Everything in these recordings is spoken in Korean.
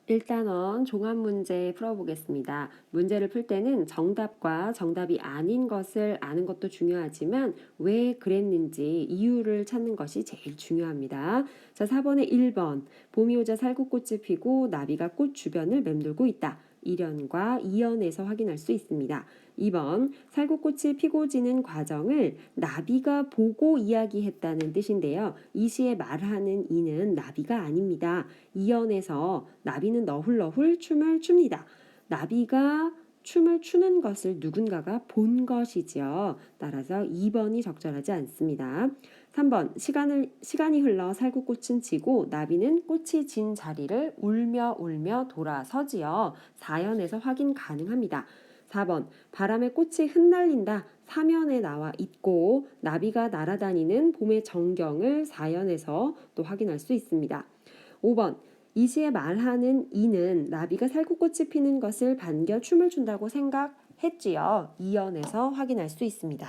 1단원 종합 문제 풀어보겠습니다. 문제를 풀 때는 정답과 정답이 아닌 것을 아는 것도 중요하지만 왜 그랬는지 이유를 찾는 것이 제일 중요합니다. 자, 4번에 1번. 봄이 오자 살구꽃이 피고 나비가 꽃 주변을 맴돌고 있다. 1연과 2연에서 확인할 수 있습니다. 2번. 살구꽃이 피고 지는 과정을 나비가 보고 이야기했다는 뜻인데요. 이 시에 말하는 이는 나비가 아닙니다. 2연에서 나비는 너훌너훌 춤을 춥니다. 나비가 춤을 추는 것을 누군가가 본 것이지요. 따라서 2번이 적절하지 않습니다. 3번. 시간이 흘러 살구꽃은 지고 나비는 꽃이 진 자리를 울며 울며 돌아서지요. 4연에서 확인 가능합니다. 4번. 바람에 꽃이 흩날린다. 3연에 나와 있고 나비가 날아다니는 봄의 정경을 4연에서 또 확인할 수 있습니다. 5번. 이 시에 말하는 이는 나비가 살구꽃이 피는 것을 반겨 춤을 춘다고 생각했지요. 2연에서 확인할 수 있습니다.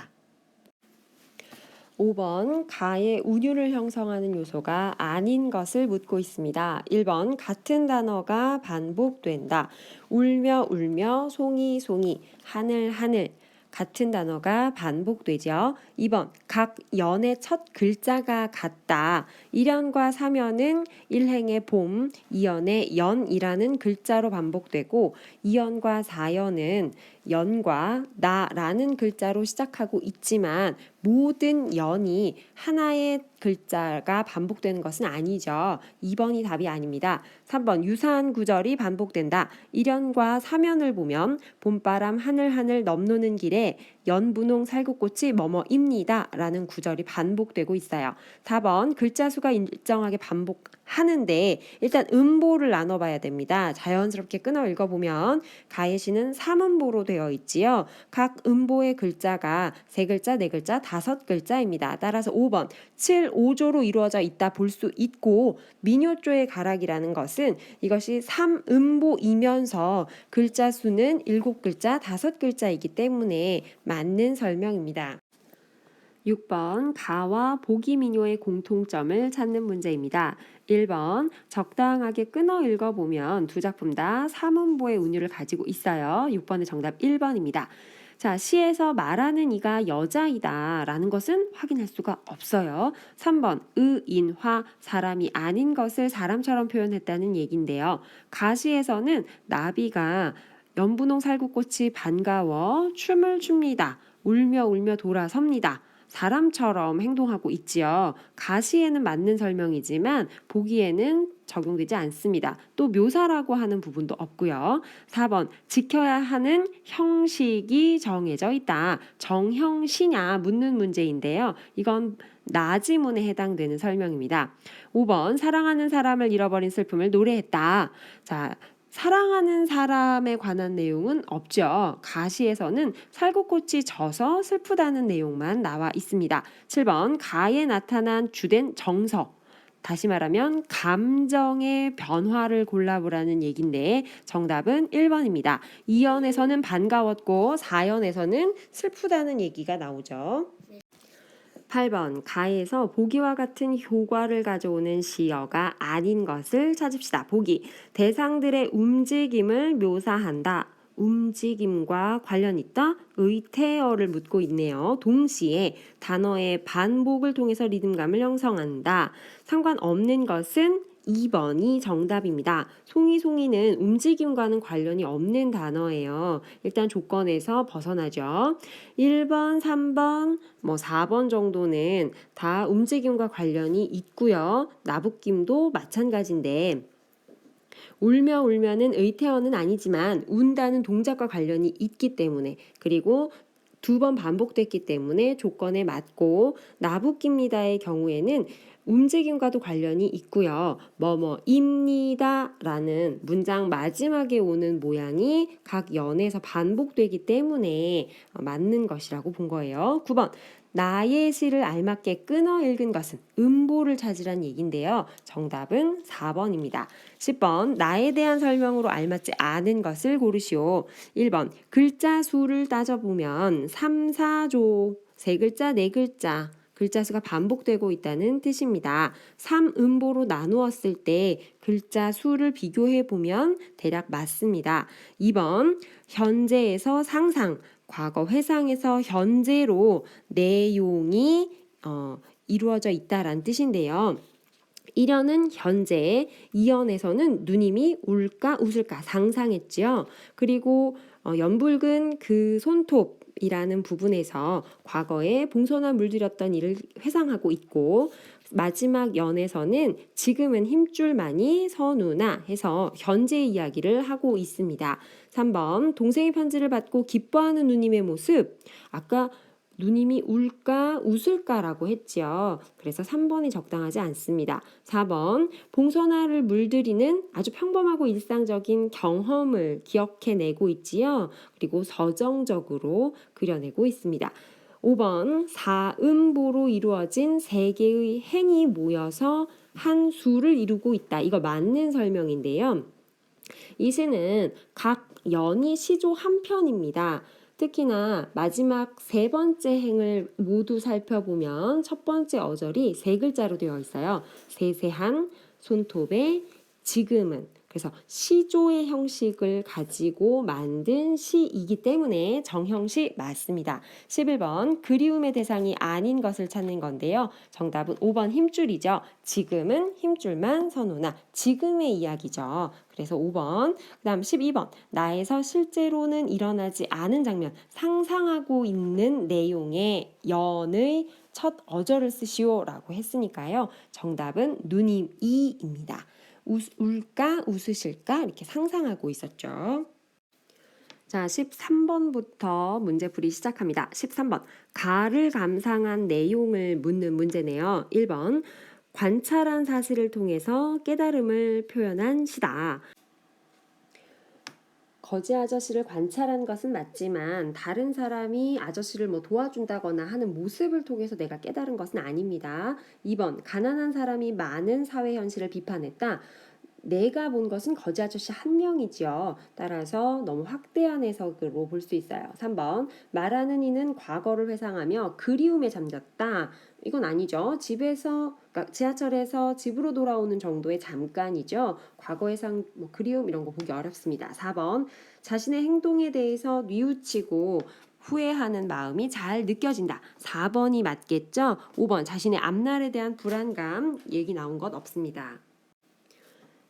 5번. 가의 운율을 형성하는 요소가 아닌 것을 묻고 있습니다. 1번. 같은 단어가 반복된다. 울며 울며 송이 송이 하늘 하늘 같은 단어가 반복되죠. 2번. 각 연의 첫 글자가 같다. 1연과 3연은 1행의 봄, 2연의 연이라는 글자로 반복되고 2연과 4연은 연과 나라는 글자로 시작하고 있지만 모든 연이 하나의 글자가 반복되는 것은 아니죠. 2번이 답이 아닙니다. 3번. 유사한 구절이 반복된다. 1연과 3연을 보면 봄바람 하늘하늘 넘노는 길에 연분홍 살구꽃이 뭐뭐입니다 라는 구절이 반복되고 있어요. 4번. 글자 수가 일정하게 반복하는데 일단 음보를 나눠봐야 됩니다. 자연스럽게 끊어 읽어보면 가예시는 3음보로 되어 있지요. 각 음보의 글자가 3글자, 4글자, 5글자입니다. 따라서 5번. 7, 5조로 이루어져 있다 볼 수 있고 민요조의 가락이라는 것은 이것이 3음보이면서 글자 수는 7글자, 5글자이기 때문에 맞는 설명입니다. 6번. 가와 보기민요의 공통점을 찾는 문제입니다. 1번. 적당하게 끊어 읽어보면 두 작품 다 3음보의 운율을 가지고 있어요. 6번의 정답 1번입니다. 자, 시에서 말하는 이가 여자이다 라는 것은 확인할 수가 없어요. 3번. 의인화 사람이 아닌 것을 사람처럼 표현했다는 얘기인데요. 가시에서는 나비가 연분홍 살구꽃이 반가워 춤을 춥니다. 울며 울며 돌아섭니다. 사람처럼 행동하고 있지요. 가시에는 맞는 설명이지만 보기에는 적용되지 않습니다. 또 묘사라고 하는 부분도 없고요. 4번. 지켜야 하는 형식이 정해져 있다. 정형시냐 묻는 문제인데요. 이건 나지문에 해당되는 설명입니다. 5번. 사랑하는 사람을 잃어버린 슬픔을 노래했다. 자, 사랑하는 사람에 관한 내용은 없죠. 가시에서는 살구꽃이 져서 슬프다는 내용만 나와 있습니다. 7번. 가에 나타난 주된 정서. 다시 말하면 감정의 변화를 골라보라는 얘기인데 정답은 1번입니다. 2연에서는 반가웠고 4연에서는 슬프다는 얘기가 나오죠. 8번. 가에서 보기와 같은 효과를 가져오는 시어가 아닌 것을 찾읍시다. 보기. 대상들의 움직임을 묘사한다. 움직임과 관련 있다? 의태어를 묻고 있네요. 동시에 단어의 반복을 통해서 리듬감을 형성한다. 상관없는 것은 2번이 정답입니다. 송이송이는 움직임과는 관련이 없는 단어예요. 일단 조건에서 벗어나죠. 1번, 3번, 4번 정도는 다 움직임과 관련이 있고요. 나부김도 마찬가지인데 울며 울면은 의태어는 아니지만 운다는 동작과 관련이 있기 때문에 그리고 2번 반복됐기 때문에 조건에 맞고 나부깁니다의 경우에는 움직임과도 관련이 있고요. 뭐뭐입니다 라는 문장 마지막에 오는 모양이 각 연에서 반복되기 때문에 맞는 것이라고 본 거예요. 9번. 나의 시를 알맞게 끊어 읽은 것은 음보를 찾으란 얘기인데요. 정답은 4번입니다. 10번. 나에 대한 설명으로 알맞지 않은 것을 고르시오. 1번. 글자 수를 따져보면 3, 4조 3글자, 4글자 글자 수가 반복되고 있다는 뜻입니다. 3음보로 나누었을 때 글자 수를 비교해 보면 대략 맞습니다. 2번 현재에서 상상, 과거 회상에서 현재로 내용이 이루어져 있다라는 뜻인데요. 1연은 현재, 2연에서는 누님이 울까 웃을까 상상했지요. 그리고 연불근 그 손톱이라는 부분에서 과거에 봉선화 물들였던 일을 회상하고 있고, 마지막 연에서는 지금은 힘줄만이 선우나 해서 현재 이야기를 하고 있습니다. 3번 동생의 편지를 받고 기뻐하는 누님의 모습, 아까 누님이 울까 웃을까라고 했지요. 그래서 3번이 적당하지 않습니다. 4번 봉선화를 물들이는 아주 평범하고 일상적인 경험을 기억해내고 있지요. 그리고 서정적으로 그려내고 있습니다. 5번 사음보로 이루어진 세 개의 행이 모여서 한 수를 이루고 있다. 이거 맞는 설명인데요. 이 시는 각 연이 시조 한 편입니다. 특히나 마지막 세 번째 행을 모두 살펴보면 첫 번째 어절이 세 글자로 되어 있어요. 세세한, 손톱에, 지금은. 그래서 시조의 형식을 가지고 만든 시이기 때문에 정형시 맞습니다. 11번 그리움의 대상이 아닌 것을 찾는 건데요. 정답은 5번 힘줄이죠. 지금은 힘줄만 선호나 지금의 이야기죠. 그래서 5번. 그 다음 12번 나에서 실제로는 일어나지 않은 장면, 상상하고 있는 내용의 연의 첫 어절을 쓰시오라고 했으니까요. 정답은 누님이입니다. 울까 웃으실까 이렇게 상상하고 있었죠. 자, 13번부터 문제풀이 시작합니다. 13번 가를 감상한 내용을 묻는 문제네요. 1번 관찰한 사실을 통해서 깨달음을 표현한 시다. 거지 아저씨를 관찰한 것은 맞지만 다른 사람이 아저씨를 도와준다거나 하는 모습을 통해서 내가 깨달은 것은 아닙니다. 2번 가난한 사람이 많은 사회 현실을 비판했다. 내가 본 것은 거지 아저씨 한 명이지요. 따라서 너무 확대한 해석으로 볼 수 있어요. 3번 말하는 이는 과거를 회상하며 그리움에 잠겼다. 이건 아니죠. 그러니까 지하철에서 집으로 돌아오는 정도의 잠깐이죠. 과거 회상, 그리움 이런 거 보기 어렵습니다. 4번 자신의 행동에 대해서 뉘우치고 후회하는 마음이 잘 느껴진다. 4번이 맞겠죠. 5번 자신의 앞날에 대한 불안감 얘기 나온 것 없습니다.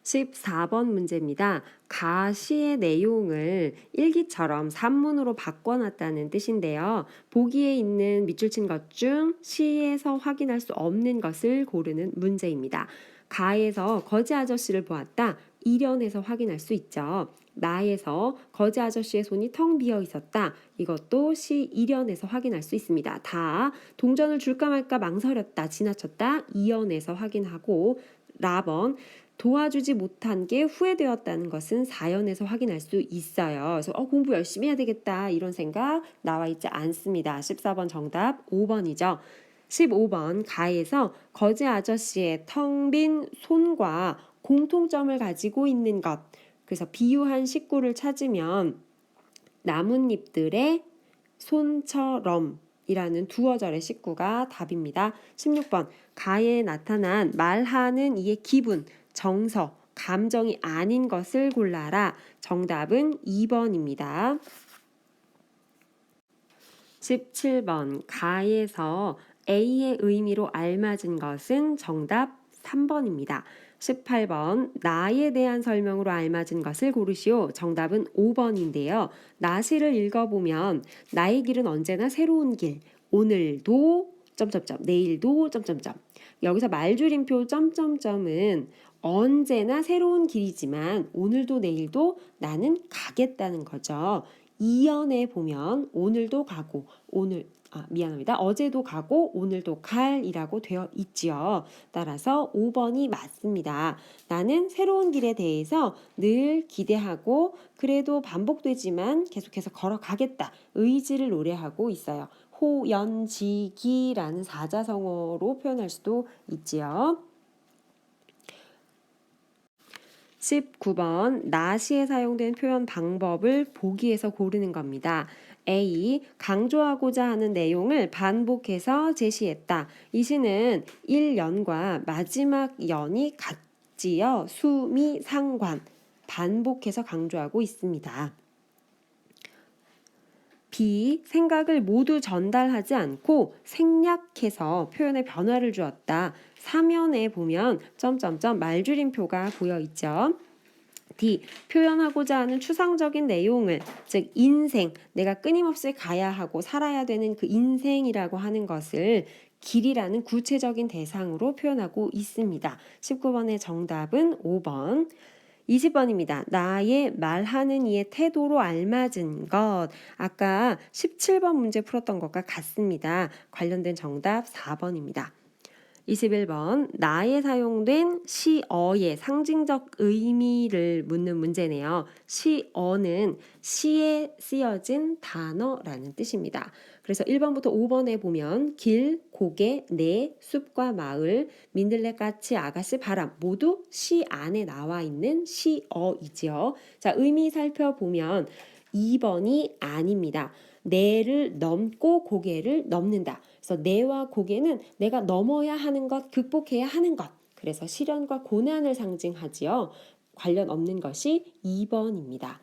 14번 문제입니다. 가시의 내용을 일기처럼 산문으로 바꿔놨다는 뜻인데요. 보기에 있는 밑줄 친 것 중 시에서 확인할 수 없는 것을 고르는 문제입니다. 가에서 거지 아저씨를 보았다. 일연에서 확인할 수 있죠. 나에서 거지 아저씨의 손이 텅 비어 있었다. 이것도 시 1연에서 확인할 수 있습니다. 다 동전을 줄까 말까 망설였다. 지나쳤다. 2연에서 확인하고 라번 도와주지 못한 게 후회되었다는 것은 4연에서 확인할 수 있어요. 그래서 공부 열심히 해야 되겠다 이런 생각 나와 있지 않습니다. 14번 정답 5번이죠. 15번 가에서 거지 아저씨의 텅 빈 손과 공통점을 가지고 있는 것. 그래서 비유한 식구를 찾으면 나뭇잎들의 손처럼 이라는 두어절의 식구가 답입니다. 16번 가에 나타난 말하는 이의 기분, 정서, 감정이 아닌 것을 골라라. 정답은 2번입니다. 17번 가에서 A의 의미로 알맞은 것은 정답 3번입니다. 18번 나에 대한 설명으로 알맞은 것을 고르시오. 정답은 5번인데요. 나시를 읽어보면 나의 길은 언제나 새로운 길, 오늘도 점점점, 내일도 점점점. 여기서 말줄임표 점점점은 언제나 새로운 길이지만 오늘도 내일도 나는 가겠다는 거죠. 이연에 보면 오늘도 가고 어제도 가고 오늘도 갈이라고 되어 있지요. 따라서 5번이 맞습니다. 나는 새로운 길에 대해서 늘 기대하고 그래도 반복되지만 계속해서 걸어가겠다. 의지를 노래하고 있어요. 호연지기라는 사자성어로 표현할 수도 있지요. 19번 나시에 사용된 표현 방법을 보기에서 고르는 겁니다. A. 강조하고자 하는 내용을 반복해서 제시했다. 이 시는 1연과 마지막 연이 같지요. 수미 상관. 반복해서 강조하고 있습니다. B. 생각을 모두 전달하지 않고 생략해서 표현에 변화를 주었다. 사면에 보면 점점점 말줄임표가 보여 있죠. D. 표현하고자 하는 추상적인 내용을, 즉 인생, 내가 끊임없이 가야 하고 살아야 되는 그 인생이라고 하는 것을 길이라는 구체적인 대상으로 표현하고 있습니다. 19번의 정답은 5번. 20번입니다. 나의 말하는 이의 태도로 알맞은 것. 아까 17번 문제 풀었던 것과 같습니다. 관련된 정답 4번입니다. 21번. 나에 사용된 시어의 상징적 의미를 묻는 문제네요. 시어는 시에 쓰여진 단어라는 뜻입니다. 그래서 1번부터 5번에 보면 길, 고개, 내, 숲과 마을, 민들레까치, 아가씨, 바람 모두 시 안에 나와 있는 시어이지요. 자, 의미 살펴보면 2번이 아닙니다. 내를 넘고 고개를 넘는다. 그래서 내와 고개는 내가 넘어야 하는 것, 극복해야 하는 것. 그래서 시련과 고난을 상징하지요. 관련 없는 것이 2번입니다.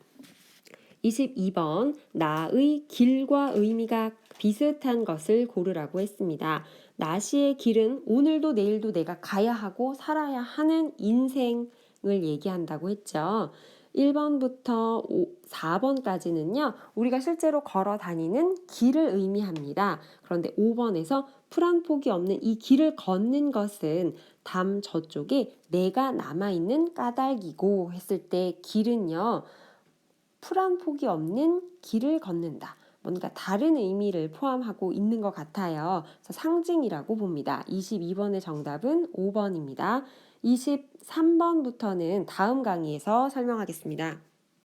22번. 나의 길과 의미가 비슷한 것을 고르라고 했습니다. 나시의 길은 오늘도 내일도 내가 가야 하고 살아야 하는 인생을 얘기한다고 했죠. 1번부터 4번까지는요. 우리가 실제로 걸어 다니는 길을 의미합니다. 그런데 5번에서 풀 한 폭이 없는 이 길을 걷는 것은 담 저쪽에 내가 남아있는 까닭이고 했을 때 길은요. 풀 한 폭이 없는 길을 걷는다. 뭔가 다른 의미를 포함하고 있는 것 같아요. 그래서 상징이라고 봅니다. 22번의 정답은 5번입니다. 23번부터는 다음 강의에서 설명하겠습니다.